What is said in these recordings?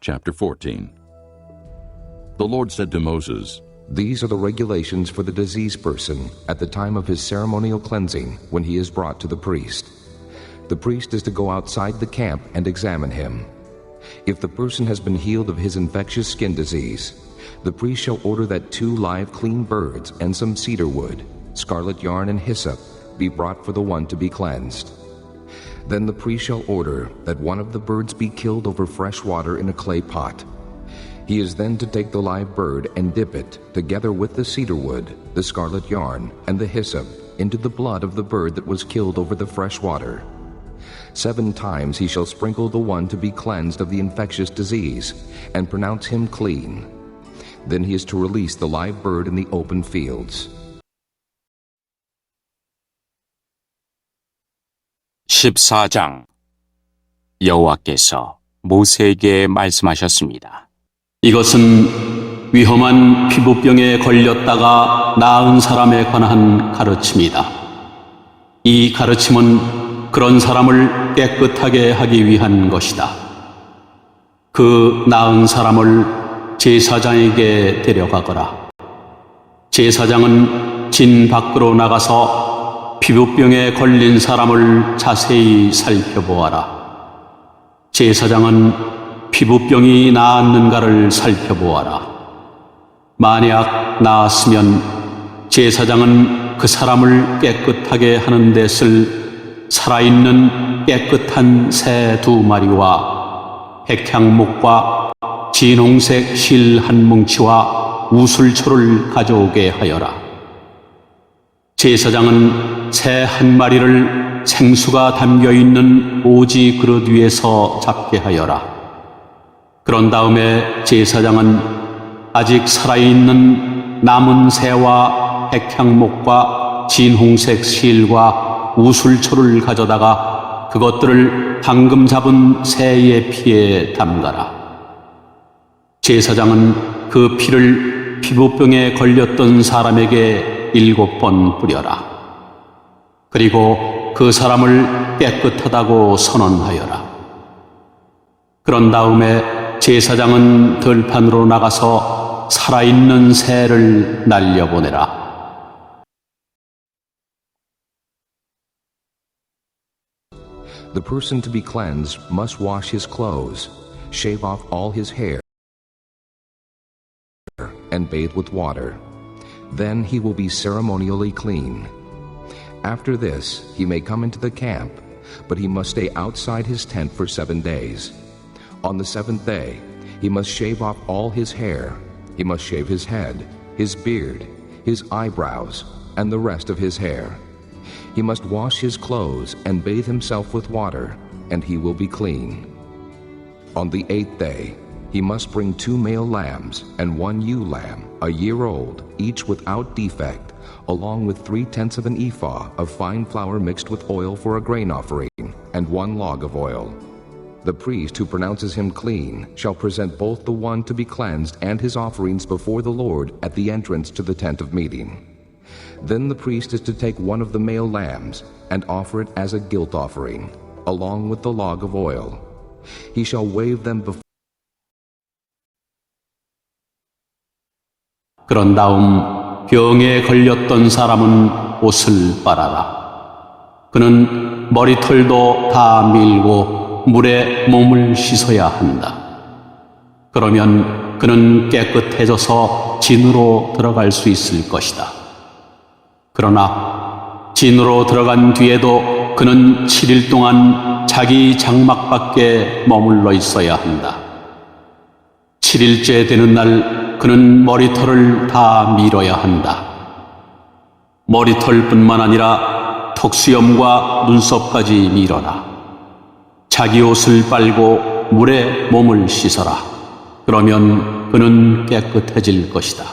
Chapter 14. The Lord said to Moses, These are the regulations for the diseased person at the time of his ceremonial cleansing when he is brought to the priest. The priest is to go outside the camp and examine him. If the person has been healed of his infectious skin disease, the priest shall order that 2 live clean birds and some cedar wood, scarlet yarn and hyssop be brought for the one to be cleansed. Then the priest shall order that one of the birds be killed over fresh water in a clay pot. He is then to take the live bird and dip it, together with the cedar wood, the scarlet yarn, and the hyssop, into the blood of the bird that was killed over the fresh water. 7 times he shall sprinkle the one to be cleansed of the infectious disease, and pronounce him clean. Then he is to release the live bird in the open fields. 14장. 여호와께서 모세에게 말씀하셨습니다. 이것은 위험한 피부병에 걸렸다가 나은 사람에 관한 가르침이다. 이 가르침은 그런 사람을 깨끗하게 하기 위한 것이다. 그 나은 사람을 제사장에게 데려가거라. 제사장은 진 밖으로 나가서 피부병에 걸린 사람을 자세히 살펴보아라. 제사장은 피부병이 나았는가를 살펴보아라. 만약 나았으면 제사장은 그 사람을 깨끗하게 하는 데 쓸 살아있는 깨끗한 새 2마리와 백향목과 진홍색 실 1뭉치와 우슬초를 가져오게 하여라. 제사장은 새 1마리를 생수가 담겨있는 오지 그릇 위에서 잡게 하여라. 그런 다음에 제사장은 아직 살아있는 남은 새와 백향목과 진홍색 실과 우슬초를 가져다가 그것들을 방금 잡은 새의 피에 담가라. 제사장은 그 피를 피부병에 걸렸던 사람에게 7번 뿌려라. 그리고 그 사람을 깨끗하다고 선언하여라. 그런 다음에 제사장은 들판으로 나가서 살아있는 새를 날려보내라. The person to be cleansed must wash his clothes, shave off all his hair, and bathe with water. Then he will be ceremonially clean. After this, he may come into the camp, but he must stay outside his tent for 7 days. On the 7th day, he must shave off all his hair. He must shave his head, his beard, his eyebrows, and the rest of his hair. He must wash his clothes and bathe himself with water, and he will be clean. On the 8th day, he must bring 2 male lambs and 1 ewe lamb, a year old, each without defect, along with 3/10 of an ephah of fine flour mixed with oil for a grain offering, and 1 log of oil. The priest who pronounces him clean shall present both the one to be cleansed and his offerings before the Lord at the entrance to the tent of meeting. Then the priest is to take 1 of the male lambs and offer it as a guilt offering, along with the log of oil. He shall wave them before 그런 다음 병에 걸렸던 사람은 옷을 빨아라. 그는 머리털도 다 밀고 물에 몸을 씻어야 한다. 그러면 그는 깨끗해져서 진으로 들어갈 수 있을 것이다. 그러나 진으로 들어간 뒤에도 그는 7일 동안 자기 장막 밖에 머물러 있어야 한다. 7일째 되는 날 그는 머리털을 다 밀어야 한다. 머리털뿐만 아니라 턱수염과 눈썹까지 밀어라. 자기 옷을 빨고 물에 몸을 씻어라. 그러면 그는 깨끗해질 것이다.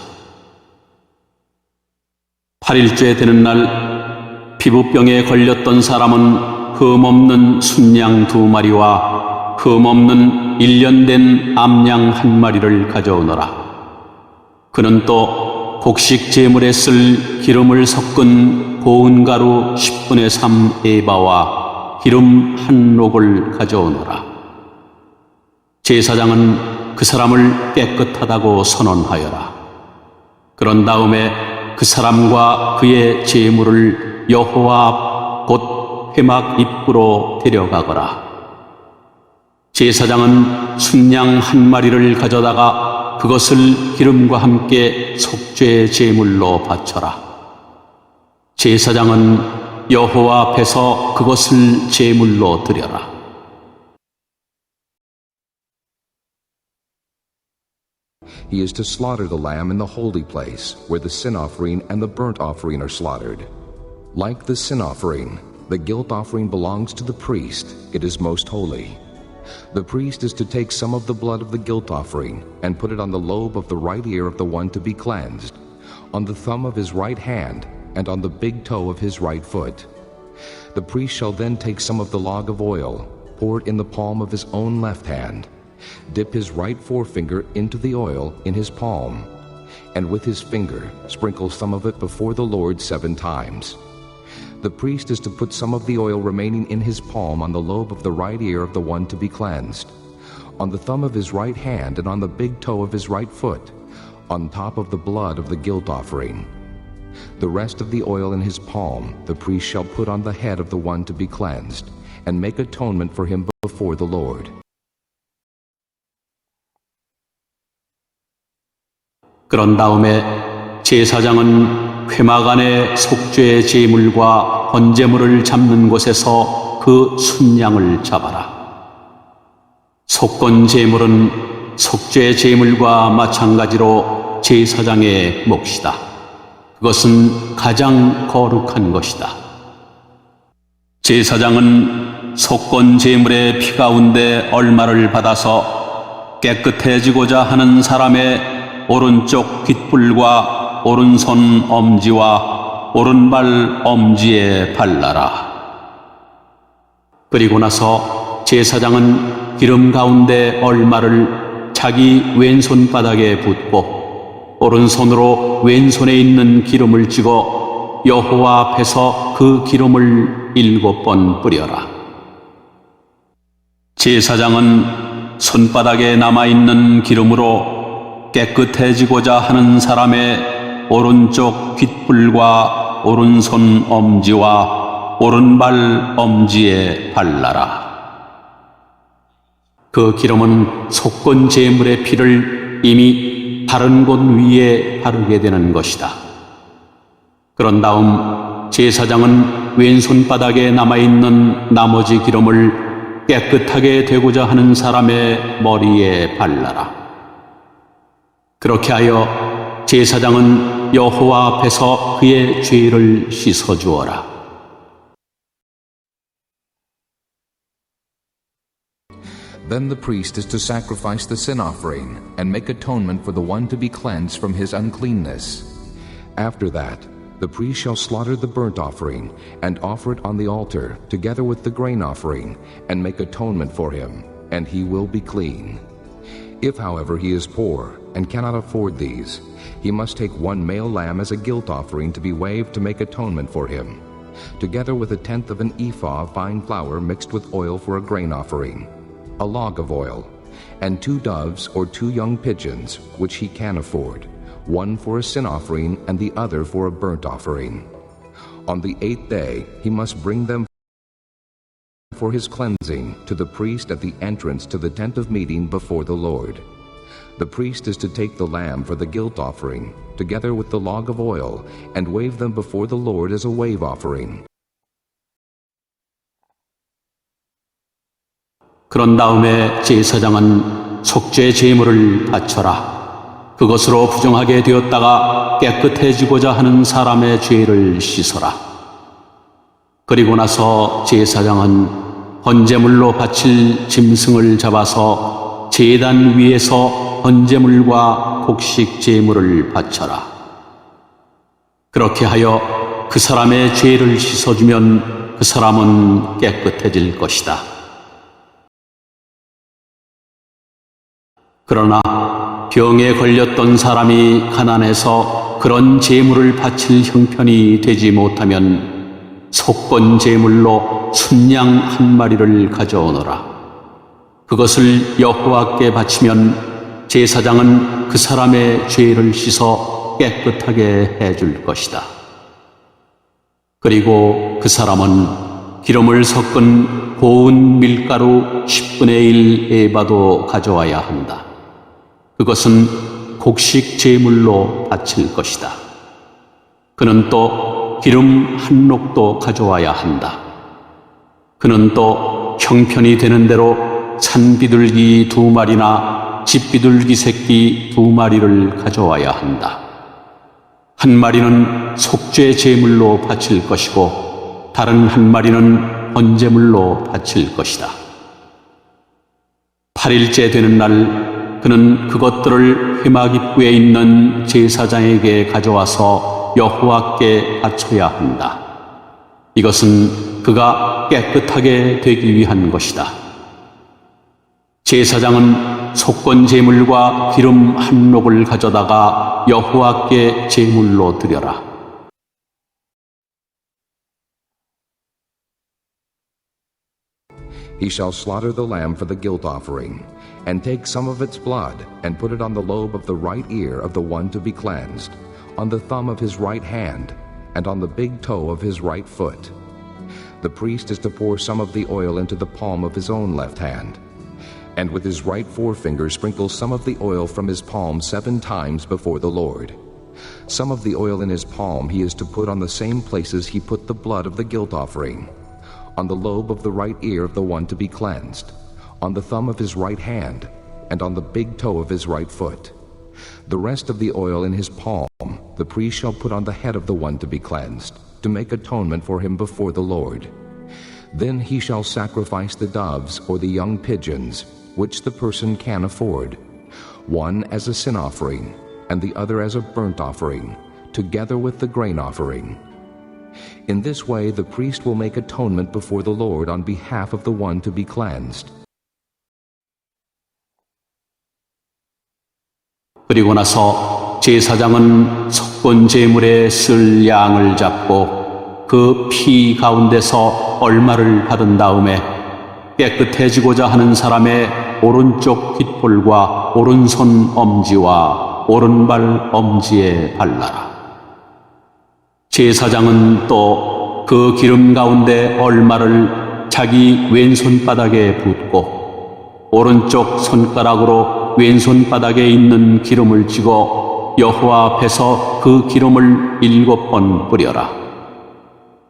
8일째 되는 날 피부병에 걸렸던 사람은 흠없는 순양 2마리와 흠없는 1년 된 암양 1마리를 가져오너라. 그는 또 곡식 제물에 쓸 기름을 섞은 고운 가루 10분의 3 에바와 기름 1록을 가져오너라. 제사장은 그 사람을 깨끗하다고 선언하여라. 그런 다음에 그 사람과 그의 제물을 여호와 앞 곧 회막 입구로 데려가거라. 제사장은 순양 한 마리를 가져다가 그것을 기름과 함께 속죄 제물로 바쳐라. 제사장은 여호와 앞에서 그것을 제물로 드려라. He is to slaughter the lamb in the holy place, where the sin offering and the burnt offering are slaughtered. Like the sin offering, the guilt offering belongs to the priest. It is most holy. The priest is to take some of the blood of the guilt offering and put it on the lobe of the right ear of the one to be cleansed, on the thumb of his right hand, and on the big toe of his right foot. The priest shall then take some of the log of oil, pour it in the palm of his own left hand, dip his right forefinger into the oil in his palm, and with his finger sprinkle some of it before the Lord 7 times. The priest is to put some of the oil remaining in his palm on the lobe of the right ear of the one to be cleansed, on the thumb of his right hand, and on the big toe of his right foot, on top of the blood of the guilt offering. The rest of the oil in his palm the priest shall put on the head of the one to be cleansed, and make atonement for him before the Lord. 그런 다음에 제사장은 회막 안에 속죄 제물과 번제물을 잡는 곳에서 그 순양을 잡아라. 속건 제물은 속죄 제물과 마찬가지로 제사장의 몫이다. 그것은 가장 거룩한 것이다. 제사장은 속건 제물의 피 가운데 얼마를 받아서 깨끗해지고자 하는 사람의 오른쪽 귓불과 오른손 엄지와 오른발 엄지에 발라라. 그리고 나서 제사장은 기름 가운데 얼마를 자기 왼손바닥에 붓고 오른손으로 왼손에 있는 기름을 찍어 여호와 앞에서 그 기름을 7번 뿌려라. 제사장은 손바닥에 남아있는 기름으로 깨끗해지고자 하는 사람의 오른쪽 귓불과 오른손 엄지와 오른발 엄지에 발라라. 그 기름은 속건 제물의 피를 이미 바른 곳 위에 바르게 되는 것이다. 그런 다음 제사장은 왼손바닥에 남아있는 나머지 기름을 깨끗하게 되고자 하는 사람의 머리에 발라라. 그렇게 하여 제사장은 여호와 앞에서 그의 죄를 씻어주어라. Then the priest is to sacrifice the sin offering and make atonement for the one to be cleansed from his uncleanness. After that, the priest shall slaughter the burnt offering and offer it on the altar together with the grain offering and make atonement for him, and he will be clean. If, however, he is poor and cannot afford these, he must take 1 male lamb as a guilt offering to be waved to make atonement for him, together with 1/10 of an ephah of fine flour mixed with oil for a grain offering, a log of oil, and 2 doves or 2 young pigeons, which he can afford, one for a sin offering and the other for a burnt offering. On the 8th day he must bring them for his cleansing to the priest at the entrance to the tent of meeting before the Lord. The priest is to take the lamb for the guilt offering, together with the log of oil, and wave them before the Lord as a wave offering. 그런 다음에 제사장은 속죄 제물을 바쳐라. 그것으로 부정하게 되었다가 깨끗해지고자 하는 사람의 죄를 씻어라. 그리고 나서 제사장은 번제물로 바칠 짐승을 잡아서 제단 위에서 번제물과 곡식 제물을 바쳐라. 그렇게 하여 그 사람의 죄를 씻어주면 그 사람은 깨끗해질 것이다. 그러나 병에 걸렸던 사람이 가난해서 그런 제물을 바칠 형편이 되지 못하면 속건 제물로 순양 한 마리를 가져오너라. 그것을 여호와께 바치면 제사장은 그 사람의 죄를 씻어 깨끗하게 해줄 것이다. 그리고 그 사람은 기름을 섞은 고운 밀가루 10분의 1 에바도 가져와야 한다. 그것은 곡식 제물로 바칠 것이다. 그는 또 기름 한 록도 가져와야 한다. 그는 또 형편이 되는 대로 산비둘기 2마리나 집비둘기 새끼 2마리를 가져와야 한다. 한 마리는 속죄 제물로 바칠 것이고 다른 한 마리는 번제물로 바칠 것이다. 8일째 되는 날 그는 그것들을 회막입구에 있는 제사장에게 가져와서 여호와께 바쳐야 한다. 이것은 그가 깨끗하게 되기 위한 것이다. 제사장은 속건 제물과 기름 한 록을 가져다가 여호와께 제물로 드려라. He shall slaughter the lamb for the guilt offering, and take some of its blood, and put it on the lobe of the right ear of the one to be cleansed, on the thumb of his right hand, and on the big toe of his right foot. The priest is to pour some of the oil into the palm of his own left hand, and with his right forefinger sprinkle some of the oil from his palm 7 times before the Lord. Some of the oil in his palm he is to put on the same places he put the blood of the guilt offering, on the lobe of the right ear of the one to be cleansed, on the thumb of his right hand, and on the big toe of his right foot. The rest of the oil in his palm the priest shall put on the head of the one to be cleansed, to make atonement for him before the Lord. Then he shall sacrifice the doves or the young pigeons, which the person can afford, one as a sin offering, and the other as a burnt offering, together with the grain offering. In this way the priest will make atonement before the Lord on behalf of the one to be cleansed. 그리고 나서 제사장은 속건 제물에 쓸 양을 잡고 그 피 가운데서 얼마를 받은 다음에 깨끗해지고자 하는 사람의 오른쪽 귓볼과 오른손 엄지와 오른발 엄지에 발라라. 제사장은 또 그 기름 가운데 얼마를 자기 왼손바닥에 붓고 오른쪽 손가락으로 왼손바닥에 있는 기름을 찍어 여호와 앞에서 그 기름을 7번 뿌려라.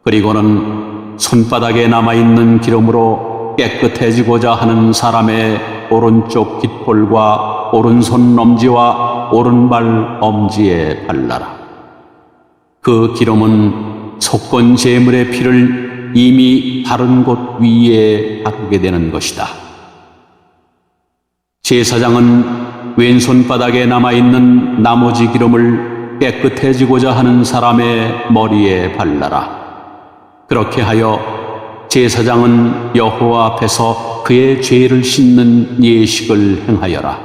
그리고는 손바닥에 남아있는 기름으로 깨끗해지고자 하는 사람의 오른쪽 귓볼과 오른손 엄지와 오른발 엄지에 발라라. 그 기름은 속건 제물의 피를 이미 바른 곳 위에 바르게 되는 것이다. 제사장은 왼손바닥에 남아있는 나머지 기름을 깨끗해지고자 하는 사람의 머리에 발라라. 그렇게 하여 제사장은 여호와 앞에서 그의 죄를 씻는 예식을 행하여라.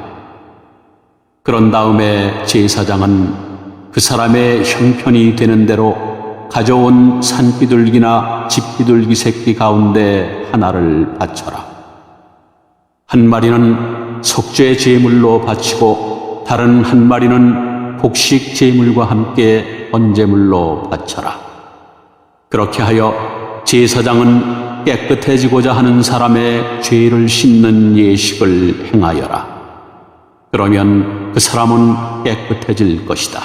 그런 다음에 제사장은 그 사람의 형편이 되는 대로 가져온 산비둘기나 집비둘기 새끼 가운데 하나를 바쳐라. 한 마리는 속죄 제물로 바치고 다른 한 마리는 곡식 제물과 함께 번제물로 바쳐라. 그렇게 하여 제사장은 깨끗해지고자 하는 사람의 죄를 씻는 예식을 행하여라. 그러면 그 사람은 깨끗해질 것이다.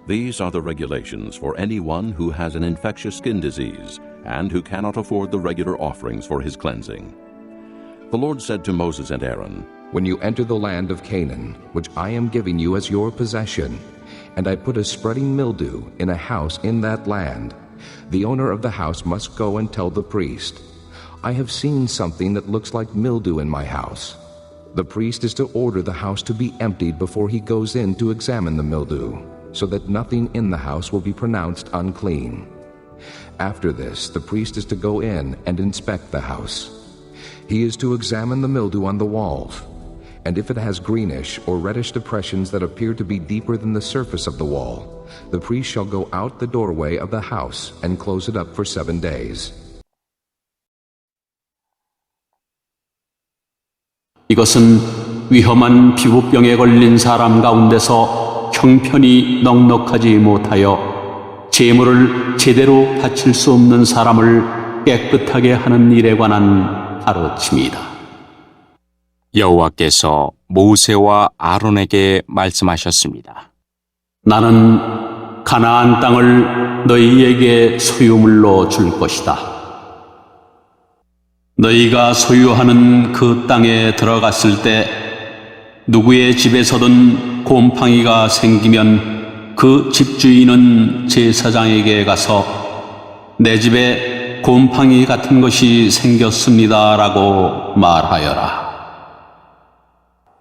These are the regulations for anyone who has an infectious skin disease and who cannot afford the regular offerings for his cleansing. The Lord said to Moses and Aaron, When you enter the land of Canaan, which I am giving you as your possession, and I put a spreading mildew in a house in that land, the owner of the house must go and tell the priest, I have seen something that looks like mildew in my house. The priest is to order the house to be emptied before he goes in to examine the mildew, so that nothing in the house will be pronounced unclean. After this, the priest is to go in and inspect the house. He is to examine the mildew on the walls, and if it has greenish or reddish depressions that appear to be deeper than the surface of the wall, the priest shall go out the doorway of the house and close it up for 7 days. 이것은 위험한 피부병에 걸린 사람 가운데서 형편이 넉넉하지 못하여 제물을 제대로 바칠 수 없는 사람을 깨끗하게 하는 일에 관한 가르침이다. 여호와께서 모세와 아론에게 말씀하셨습니다. 나는 가나안 땅을 너희에게 소유물로 줄 것이다. 너희가 소유하는 그 땅에 들어갔을 때 누구의 집에서든 곰팡이가 생기면 그 집주인은 제사장에게 가서 내 집에 곰팡이 같은 것이 생겼습니다라고 말하여라.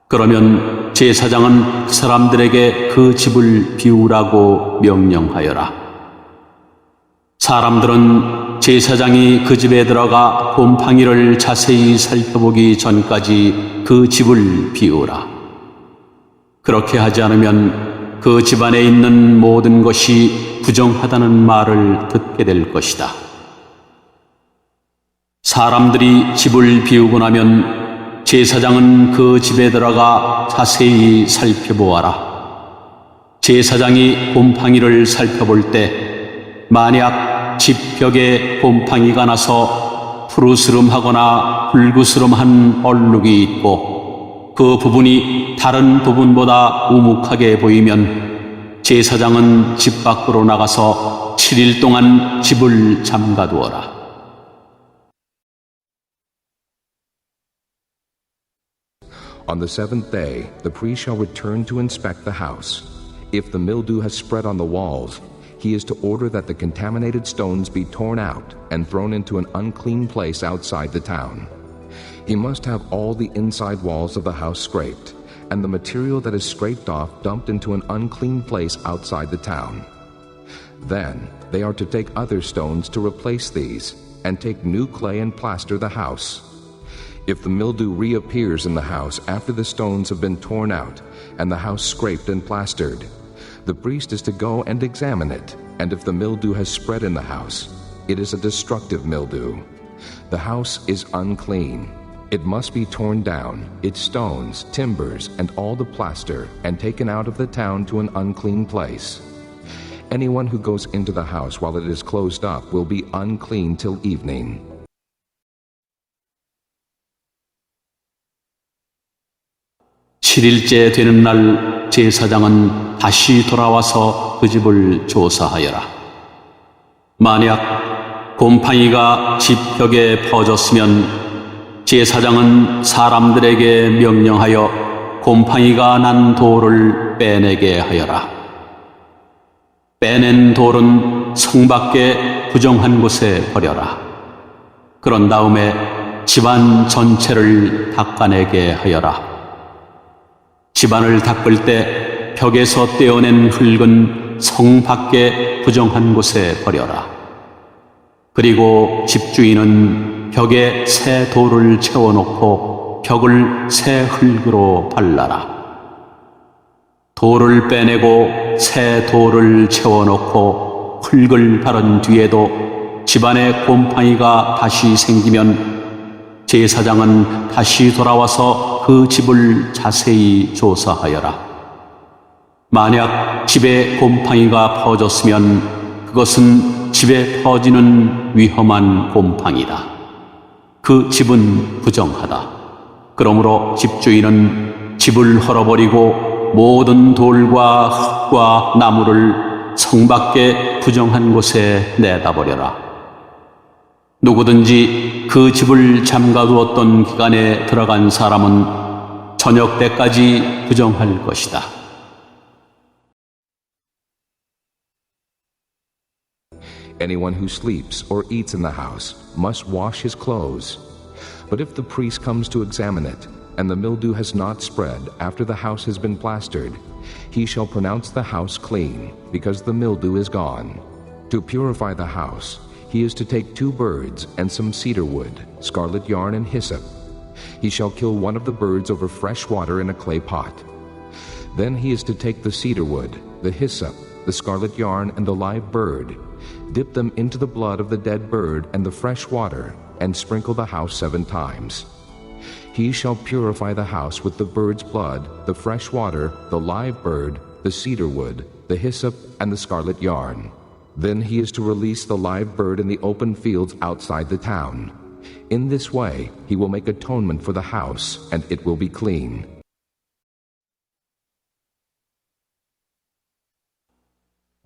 그러면 제사장은 그 사람들에게 그 집을 비우라고 명령하여라. 사람들은 제사장이 그 집에 들어가 곰팡이를 자세히 살펴보기 전까지 그 집을 비우라. 그렇게 하지 않으면 그 집안에 있는 모든 것이 부정하다는 말을 듣게 될 것이다. 사람들이 집을 비우고 나면 제사장은 그 집에 들어가 자세히 살펴보아라. 제사장이 곰팡이를 살펴볼 때 만약 집 벽에 곰팡이가 나서 푸르스름하거나 불구스름한 얼룩이 있고 그 부분이 다른 부분보다 우묵하게 보이면 제사장은 집 밖으로 나가서 7일 동안 집을 잠가두어라. On the seventh day, the priest shall return to inspect the house. If the mildew has spread on the walls, he is to order that the contaminated stones be torn out and thrown into an unclean place outside the town. He must have all the inside walls of the house scraped, and the material that is scraped off dumped into an unclean place outside the town. Then they are to take other stones to replace these, and take new clay and plaster the house. If the mildew reappears in the house after the stones have been torn out and the house scraped and plastered, the priest is to go and examine it, and if the mildew has spread in the house, it is a destructive mildew. The house is unclean. It must be torn down, its stones, timbers, and all the plaster, and taken out of the town to an unclean place. Anyone who goes into the house while it is closed up will be unclean till evening. (7일째) 되는 날 제사장은 다시 돌아와서 그 집을 조사하여라. 만약 곰팡이가 집 벽에 퍼졌으면 제사장은 사람들에게 명령하여 곰팡이가 난 돌을 빼내게 하여라. 빼낸 돌은 성 밖에 부정한 곳에 버려라. 그런 다음에 집안 전체를 닦아내게 하여라. 집안을 닦을 때 벽에서 떼어낸 흙은 성 밖에 부정한 곳에 버려라. 그리고 집주인은 벽에 새 돌을 채워놓고 벽을 새 흙으로 발라라. 돌을 빼내고 새 돌을 채워놓고 흙을 바른 뒤에도 집안에 곰팡이가 다시 생기면 제사장은 다시 돌아와서 그 집을 자세히 조사하여라. 만약 집에 곰팡이가 퍼졌으면 그것은 집에 퍼지는 위험한 곰팡이다. 그 집은 부정하다. 그러므로 집주인은 집을 헐어버리고 모든 돌과 흙과 나무를 성 밖에 부정한 곳에 내다버려라. 누구든지 그 집을 잠가두었던 기간에 들어간 사람은 저녁 때까지 부정할 것이다. Anyone who sleeps or eats in the house must wash his clothes. But if the priest comes to examine it, and the mildew has not spread after the house has been plastered, he shall pronounce the house clean, because the mildew is gone. To purify the house, he is to take 2 birds and some cedar wood, scarlet yarn, and hyssop. He shall kill one of the birds over fresh water in a clay pot. Then he is to take the cedar wood, the hyssop, the scarlet yarn, and the live bird, dip them into the blood of the dead bird and the fresh water, and sprinkle the house 7 times. He shall purify the house with the bird's blood, the fresh water, the live bird, the cedar wood, the hyssop, and the scarlet yarn. Then he is to release the live bird in the open fields outside the town. In this way he will make atonement for the house, and it will be clean.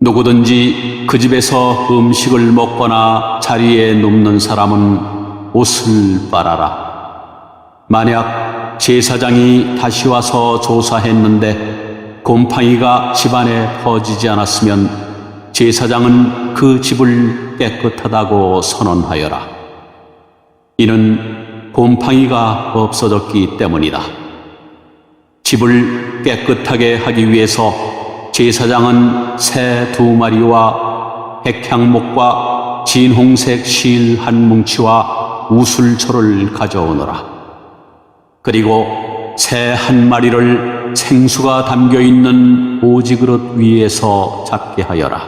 누구든지 그 집에서 음식을 먹거나 자리에 눕는 사람은 옷을 빨아라. 만약 제사장이 다시 와서 조사했는데 곰팡이가 집안에 퍼지지 않았으면 제사장은 그 집을 깨끗하다고 선언하여라. 이는 곰팡이가 없어졌기 때문이다. 집을 깨끗하게 하기 위해서 제사장은 새 2마리와 백향목과 진홍색 실 한 뭉치와 우슬초를 가져오너라. 그리고 새 1마리를 생수가 담겨있는 오지그릇 위에서 잡게 하여라.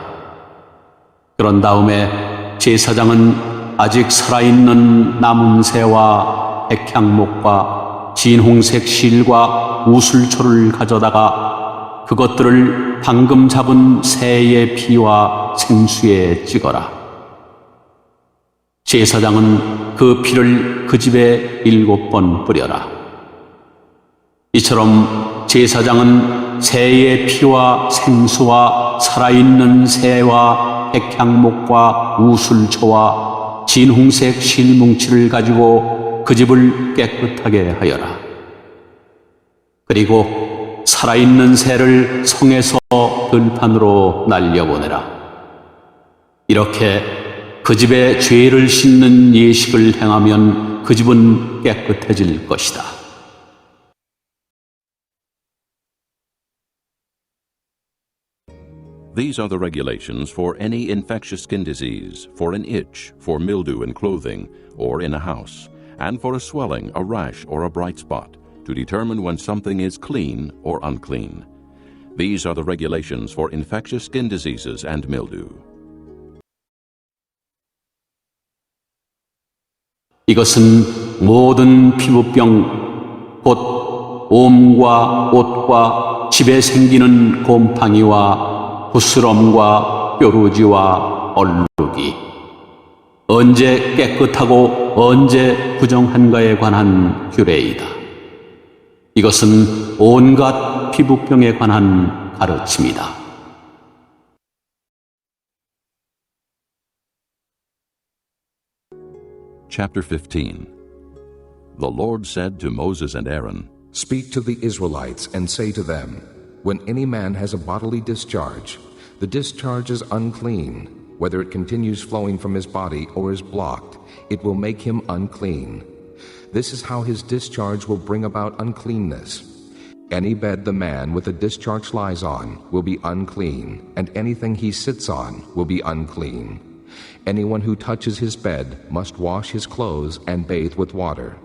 그런 다음에 제사장은 아직 살아있는 남은 새와 백향목과 진홍색 실과 우슬초를 가져다가 그것들을 방금 잡은 새의 피와 생수에 찍어라. 제사장은 그 피를 그 집에 7번 뿌려라. 이처럼 제사장은 새의 피와 생수와 살아있는 새와 백향목과 우슬초와 진홍색 실뭉치를 가지고 그 집을 깨끗하게 하여라. 그리고 살아있는 새를 성에서 들판으로 날려보내라. 이렇게 그 집에 죄를 씻는 예식을 행하면 그 집은 깨끗해질 것이다. These are the regulations for any infectious skin disease, for an itch, for mildew in clothing or in a house, and for a swelling, a rash, or a bright spot, to determine when something is clean or unclean. These are the regulations for infectious skin diseases and mildew. 이것은 모든 피부병, 곧 옴과 옷과 집에 생기는 곰팡이와 부스럼과 뾰루지와 얼룩이 언제 깨끗하고 언제 부정한가에 관한 규례이다. 이것은 온갖 피부병에 관한 가르침이다. Chapter 15. The Lord said to Moses and Aaron, Speak to the Israelites and say to them, When any man has a bodily discharge, the discharge is unclean. Whether it continues flowing from his body or is blocked, it will make him unclean. This is how his discharge will bring about uncleanness. Any bed the man with a discharge lies on will be unclean, and anything he sits on will be unclean. Anyone who touches his bed must wash his clothes and bathe with water,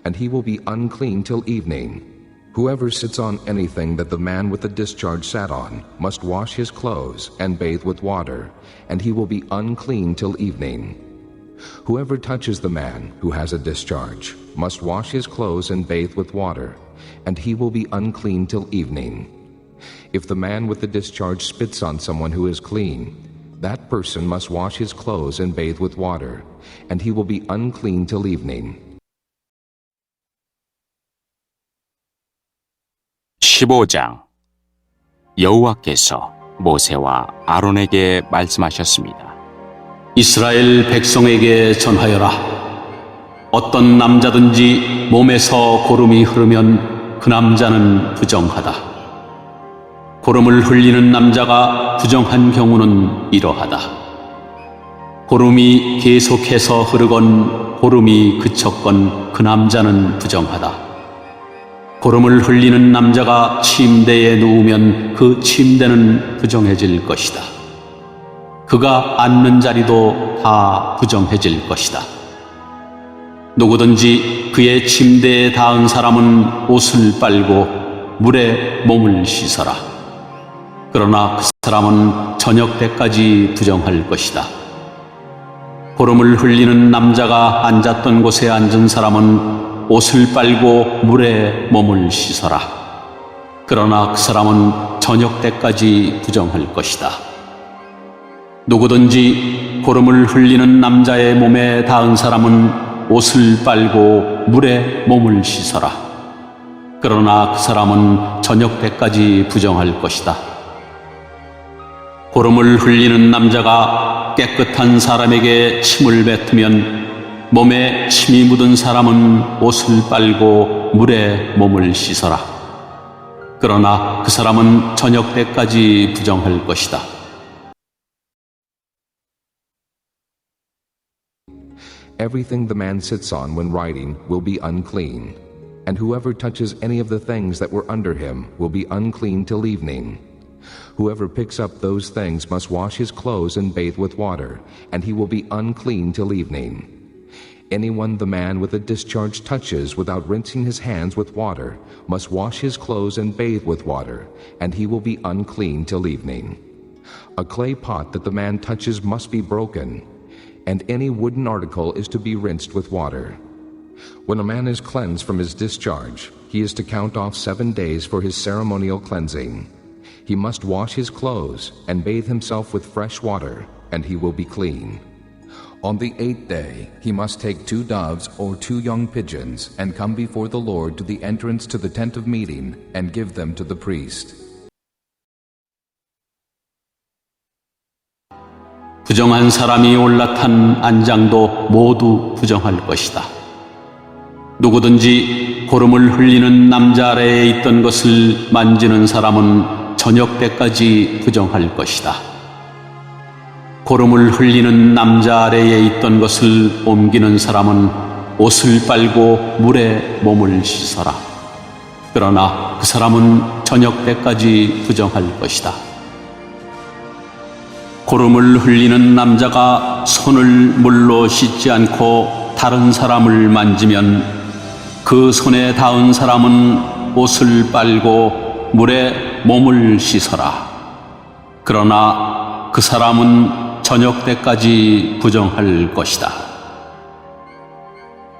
and he will be unclean till evening. Whoever sits on anything that the man with the discharge sat on must wash his clothes and bathe with water, and he will be unclean till evening. Whoever touches the man who has a discharge must wash his clothes and bathe with water, and he will be unclean till evening. If the man with the discharge spits on someone who is clean, that person must wash his clothes and bathe with water, and he will be unclean till evening. 15장 여호와께서 모세와 아론에게 말씀하셨습니다. 이스라엘 백성에게 전하여라. 어떤 남자든지 몸에서 고름이 흐르면 그 남자는 부정하다. 고름을 흘리는 남자가 부정한 경우는 이러하다. 고름이 계속해서 흐르건 고름이 그쳤건 그 남자는 부정하다. 고름을 흘리는 남자가 침대에 누우면 그 침대는 부정해질 것이다. 그가 앉는 자리도 다 부정해질 것이다. 누구든지 그의 침대에 닿은 사람은 옷을 빨고 물에 몸을 씻어라. 그러나 그 사람은 저녁 때까지 부정할 것이다. 고름을 흘리는 남자가 앉았던 곳에 앉은 사람은 옷을 빨고 물에 몸을 씻어라. 그러나 그 사람은 저녁 때까지 부정할 것이다. 누구든지 고름을 흘리는 남자의 몸에 닿은 사람은 옷을 빨고 물에 몸을 씻어라. 그러나 그 사람은 저녁 때까지 부정할 것이다. 고름을 흘리는 남자가 깨끗한 사람에게 침을 뱉으면 몸에 침이 묻은 사람은 옷을 빨고 물에 몸을 씻어라. 그러나 그 사람은 저녁 때까지 부정할 것이다. Everything the man sits on when riding will be unclean, and whoever touches any of the things that were under him will be unclean till evening. Whoever picks up those things must wash his clothes and bathe with water, and he will be unclean till evening. Anyone the man with a discharge touches without rinsing his hands with water must wash his clothes and bathe with water, and he will be unclean till evening. A clay pot that the man touches must be broken, and any wooden article is to be rinsed with water. When a man is cleansed from his discharge, he is to count off 7 days for his ceremonial cleansing. He must wash his clothes and bathe himself with fresh water, and he will be clean. On the 8th day, he must take 2 doves or 2 young pigeons and come before the Lord to the entrance to the tent of meeting and give them to the priest. 부정한 사람이 올라탄 안장도 모두 부정할 것이다. 누구든지 고름을 흘리는 남자 아래에 있던 것을 만지는 사람은 저녁 때까지 부정할 것이다. 고름을 흘리는 남자 아래에 있던 것을 옮기는 사람은 옷을 빨고 물에 몸을 씻어라. 그러나 그 사람은 저녁 때까지 부정할 것이다. 고름을 흘리는 남자가 손을 물로 씻지 않고 다른 사람을 만지면 그 손에 닿은 사람은 옷을 빨고 물에 몸을 씻어라. 그러나 그 사람은 저녁 때까지 부정할 것이다.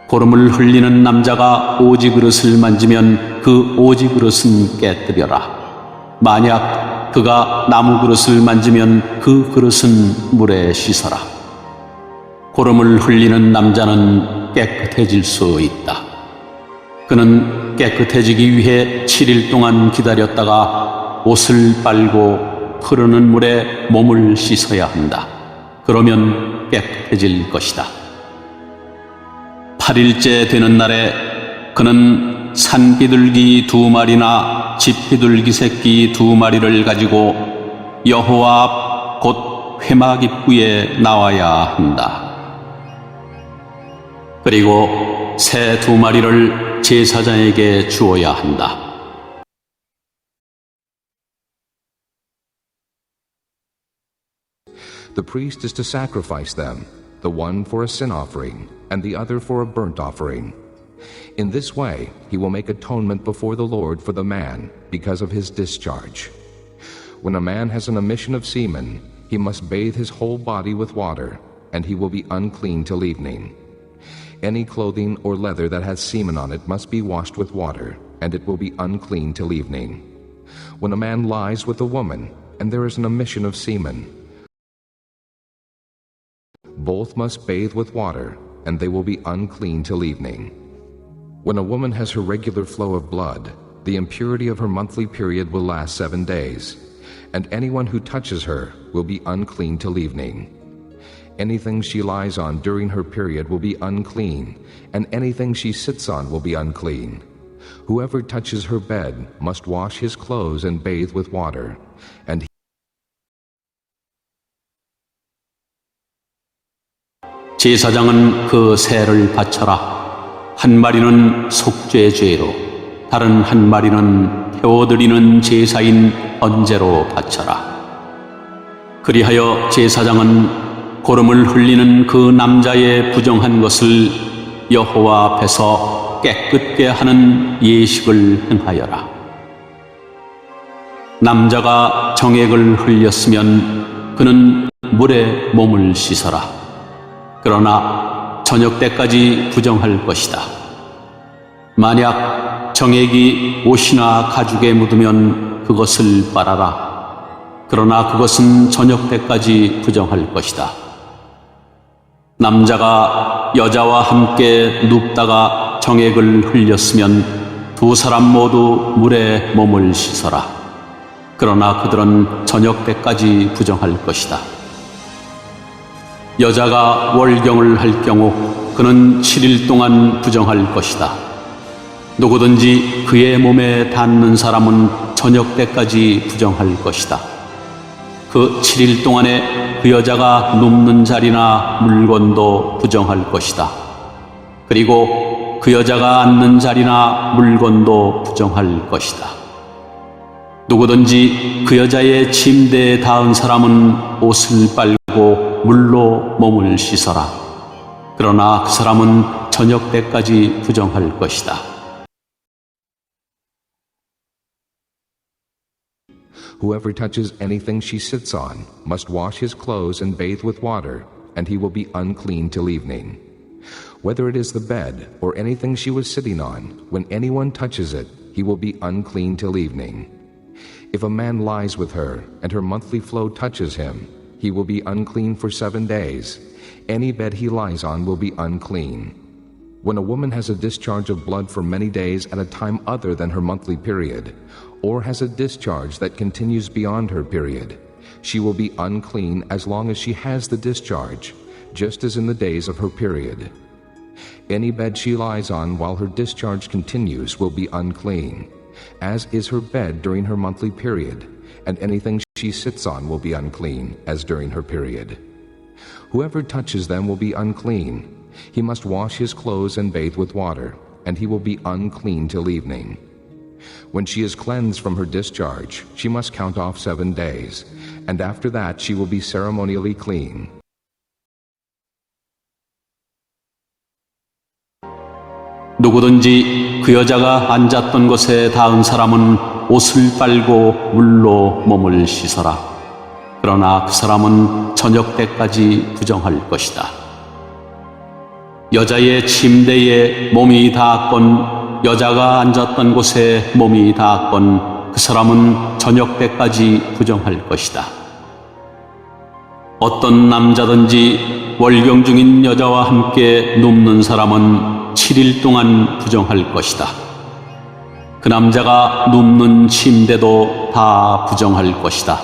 고름을 흘리는 남자가 오지 그릇을 만지면 그 오지 그릇은 깨뜨려라. 만약 그가 나무 그릇을 만지면 그 그릇은 물에 씻어라. 고름을 흘리는 남자는 깨끗해질 수 있다. 그는 깨끗해지기 위해 7일 동안 기다렸다가 옷을 빨고 흐르는 물에 몸을 씻어야 한다. 그러면 깨끗해질 것이다. 8일째 되는 날에 그는 산비둘기 2마리나 집비둘기 새끼 2마리를 가지고 여호와 앞 곧 회막 입구에 나와야 한다. 그리고 새 2마리를 제사장에게 주어야 한다. The priest is to sacrifice them, the one for a sin offering, and the other for a burnt offering. In this way, he will make atonement before the Lord for the man because of his discharge. When a man has an emission of semen, he must bathe his whole body with water, and he will be unclean till evening. Any clothing or leather that has semen on it must be washed with water, and it will be unclean till evening. When a man lies with a woman, and there is an emission of semen, both must bathe with water, and they will be unclean till evening. When a woman has her regular flow of blood, the impurity of her monthly period will last 7 days, and anyone who touches her will be unclean till evening. Anything she lies on during her period will be unclean, and anything she sits on will be unclean. Whoever touches her bed must wash his clothes and bathe with water, and 제사장은 그 새를 바쳐라. 한 마리는 속죄 죄로, 다른 한 마리는 태워드리는 제사인 번제로 바쳐라. 그리하여 제사장은 고름을 흘리는 그 남자의 부정한 것을 여호와 앞에서 깨끗게 하는 예식을 행하여라. 남자가 정액을 흘렸으면 그는 물에 몸을 씻어라. 그러나 저녁 때까지 부정할 것이다. 만약 정액이 옷이나 가죽에 묻으면 그것을 빨아라. 그러나 그것은 저녁 때까지 부정할 것이다. 남자가 여자와 함께 눕다가 정액을 흘렸으면 두 사람 모두 물에 몸을 씻어라. 그러나 그들은 저녁 때까지 부정할 것이다. 여자가 월경을 할 경우 그는 7일 동안 부정할 것이다. 누구든지 그의 몸에 닿는 사람은 저녁 때까지 부정할 것이다. 그 7일 동안에 그 여자가 눕는 자리나 물건도 부정할 것이다. 그리고 그 여자가 앉는 자리나 물건도 부정할 것이다. 누구든지 그 여자의 침대에 닿은 사람은 옷을 빨고 물로 몸을 씻어라. 그러나 그 사람은 저녁 때까지 부정할 것이다. Whoever touches anything she sits on must wash his clothes and bathe with water, and he will be unclean till evening. Whether it is the bed or anything she was sitting on, when anyone touches it, he will be unclean till evening. If a man lies with her, and her monthly flow touches him, he will be unclean for 7 days. Any bed he lies on will be unclean. When a woman has a discharge of blood for many days at a time other than her monthly period, or has a discharge that continues beyond her period, she will be unclean as long as she has the discharge, just as in the days of her period. Any bed she lies on while her discharge continues will be unclean, as is her bed during her monthly period, and anything she sits on will be unclean, as during her period. Whoever touches them will be unclean. He must wash his clothes and bathe with water, and he will be unclean till evening. When she is cleansed from her discharge, she must count off 7 days, and after that she will be ceremonially clean. 누구든지 그 여자가 앉았던 곳에 닿은 사람은 옷을 빨고 물로 몸을 씻어라. 그러나 그 사람은 저녁 때까지 부정할 것이다. 여자의 침대에 몸이 닿았건 여자가 앉았던 곳에 몸이 닿았건 그 사람은 저녁 때까지 부정할 것이다. 어떤 남자든지 월경 중인 여자와 함께 눕는 사람은 7일 동안 부정할 것이다. 그 남자가 눕는 침대도 다 부정할 것이다.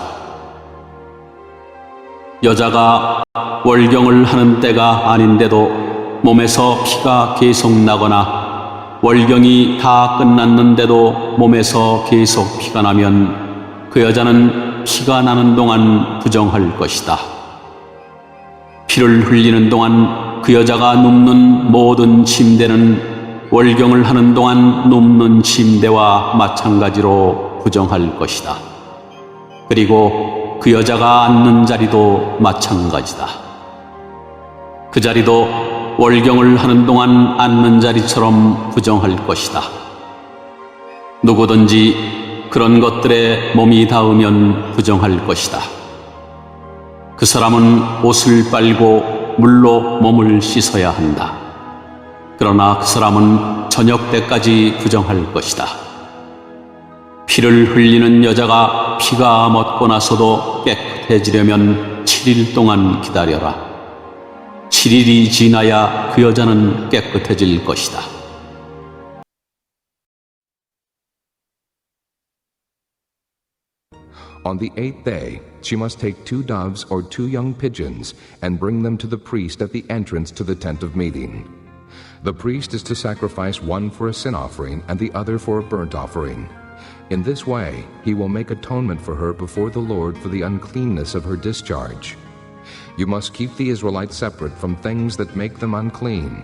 여자가 월경을 하는 때가 아닌데도 몸에서 피가 계속 나거나 월경이 다 끝났는데도 몸에서 계속 피가 나면 그 여자는 피가 나는 동안 부정할 것이다. 피를 흘리는 동안 그 여자가 눕는 모든 침대는 월경을 하는 동안 눕는 침대와 마찬가지로 부정할 것이다. 그리고 그 여자가 앉는 자리도 마찬가지다. 그 자리도 월경을 하는 동안 앉는 자리처럼 부정할 것이다. 누구든지 그런 것들에 몸이 닿으면 부정할 것이다. 그 사람은 옷을 빨고 물로 몸을 씻어야 한다. 그러나 그 사람은 저녁 때까지 부정할 것이다. 피를 흘리는 여자가 피가 멎고 나서도 깨끗해지려면 7일 동안 기다려라. 7일이 지나야 그 여자는 깨끗해질 것이다. On the 8th day, she must take 2 doves or 2 young pigeons and bring them to the priest at the entrance to the tent of meeting. The priest is to sacrifice one for a sin offering and the other for a burnt offering. In this way, he will make atonement for her before the Lord for the uncleanness of her discharge. You must keep the Israelites separate from things that make them unclean,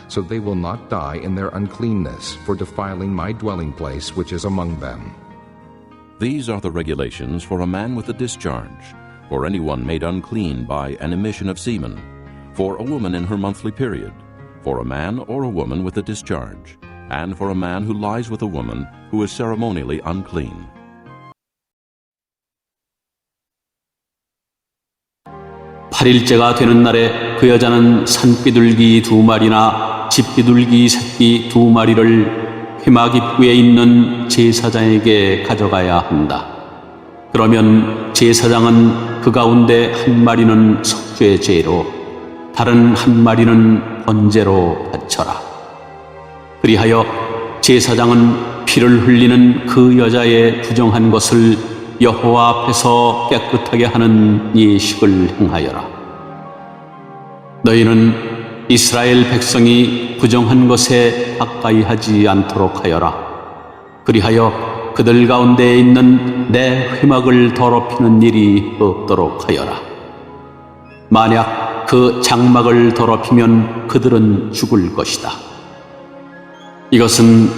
so they will not die in their uncleanness for defiling my dwelling place which is among them. These are the regulations for a man with a discharge, for anyone made unclean by an emission of semen, for a woman in her monthly period, for a man or a woman with a discharge, and for a man who lies with a woman who is ceremonially unclean. 팔일째가 되는 날에 그 여자는 산비둘기 2마리나 집비둘기 새끼 2마리를 회막 입구에 있는 제사장에게 가져가야 한다. 그러면 제사장은 그 가운데 한 마리는 속죄 제로, 다른 한 마리는 번제로 바쳐라. 그리하여 제사장은 피를 흘리는 그 여자의 부정한 것을 여호와 앞에서 깨끗하게 하는 예식을 행하여라. 너희는 이스라엘 백성이 부정한 것에 가까이 하지 않도록 하여라. 그리하여 그들 가운데에 있는 내 회막을 더럽히는 일이 없도록 하여라. 만약 그 장막을 더럽히면 그들은 죽을 것이다. 이것은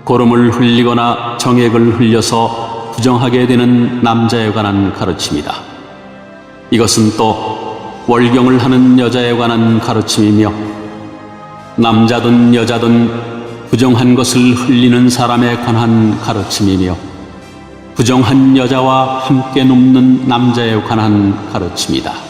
고름을 흘리거나 정액을 흘려서 부정하게 되는 남자에 관한 가르침이다. 이것은 또 월경을 하는 여자에 관한 가르침이며 남자든 여자든 부정한 것을 흘리는 사람에 관한 가르침이며 부정한 여자와 함께 눕는 남자에 관한 가르침이다.